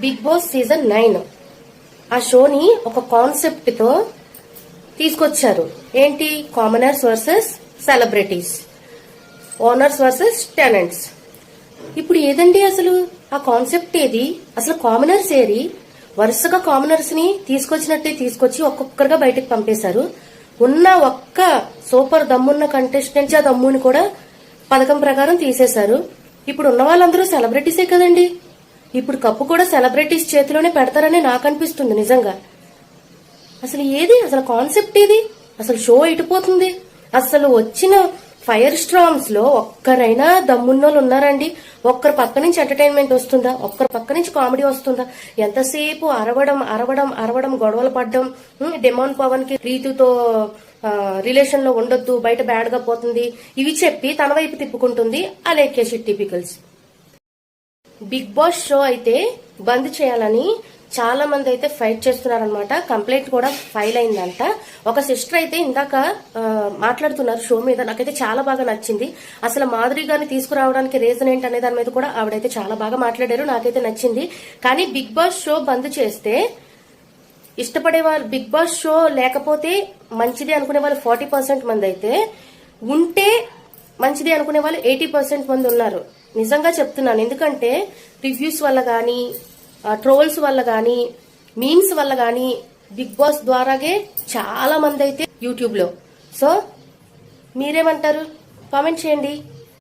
Big boss season 9 ఆ షోని ఒక కాన్సెప్ట్ తో తీసుకొచ్చారు. ఏంటి? Commoners versus celebrities, owners versus tenants. ఇప్పుడు ఏదండి అసలు ఆ కాన్సెప్ట్ ఏది? అసలు కామనర్స్ ఏరి? వరుసగా కామనర్స్ ని తీసుకొచ్చినట్టే తీసుకొచ్చి ఒక్కొక్కరుగా బయటకు పంపేశారు. ఉన్న ఒక్క సూపర్ దమ్మున్న కంటెస్టెంట్స్ ఆ దమ్ముని కూడా పథకం ప్రకారం తీసేశారు. ఇప్పుడు ఉన్న వాళ్ళందరూ సెలబ్రిటీసే కదండి. ఇప్పుడు కప్పు కూడా సెలబ్రిటీస్ చేతిలోనే పెడతారని నాకు అనిపిస్తుంది నిజంగా. అసలు ఏది అసలు కాన్సెప్ట్ ఏది? అసలు షో ఇటుపోతుంది. అసలు వచ్చిన ఫైర్ స్ట్రాంగ్స్ లో ఒక్కరైనా దమ్మున్నోళ్ళు ఉన్నారండి? ఒక్కరి పక్క నుంచి ఎంటర్టైన్మెంట్ వస్తుందా? ఒక్కరి పక్క నుంచి కామెడీ వస్తుందా? ఎంతసేపు అరవడం అరవడం అరవడం, గొడవలు పడ్డం, డెమాన్ పవన్ కి రీతుతో రిలేషన్ లో ఉండొద్దు, బయట బ్యాడ్ గా పోతుంది, ఇవి చెప్పి తన వైపు తిప్పుకుంటుంది Alekhya Shetty pickles. Big Boss show అయితే బంద్ చేయాలని చాలా మంది అయితే ఫైట్ చేస్తున్నారనమాట. కంప్లైంట్ కూడా ఫైల్ అయిందంట. ఒక సిస్టర్ అయితే ఇందాక మాట్లాడుతున్నారు షో మీద. నాకైతే చాలా బాగా నచ్చింది. అసలు మాధురి గారిని తీసుకురావడానికి రీజన్ ఏంటనే దాని మీద కూడా ఆవిడైతే చాలా బాగా మాట్లాడారు. నాకైతే నచ్చింది. కానీ బిగ్ బాస్ షో బంద్ చేస్తే ఇష్టపడే వాళ్ళు, బిగ్ బాస్ షో లేకపోతే మంచిది అనుకునే వాళ్ళు 40% మంది అయితే, ఉంటే మంచిది అనుకునే వాళ్ళు 80% మంది ఉన్నారు. నిజంగా చెప్తున్నాను. ఎందుకంటే రివ్యూస్ వల్ల గానీ, ట్రోల్స్ వల్ల గానీ, మీమ్స్ వల్ల గానీ బిగ్ బాస్ ద్వారాగే చాలా మంది అయితే యూట్యూబ్ లో. సో మీరేమంటారు? కామెంట్ చేయండి.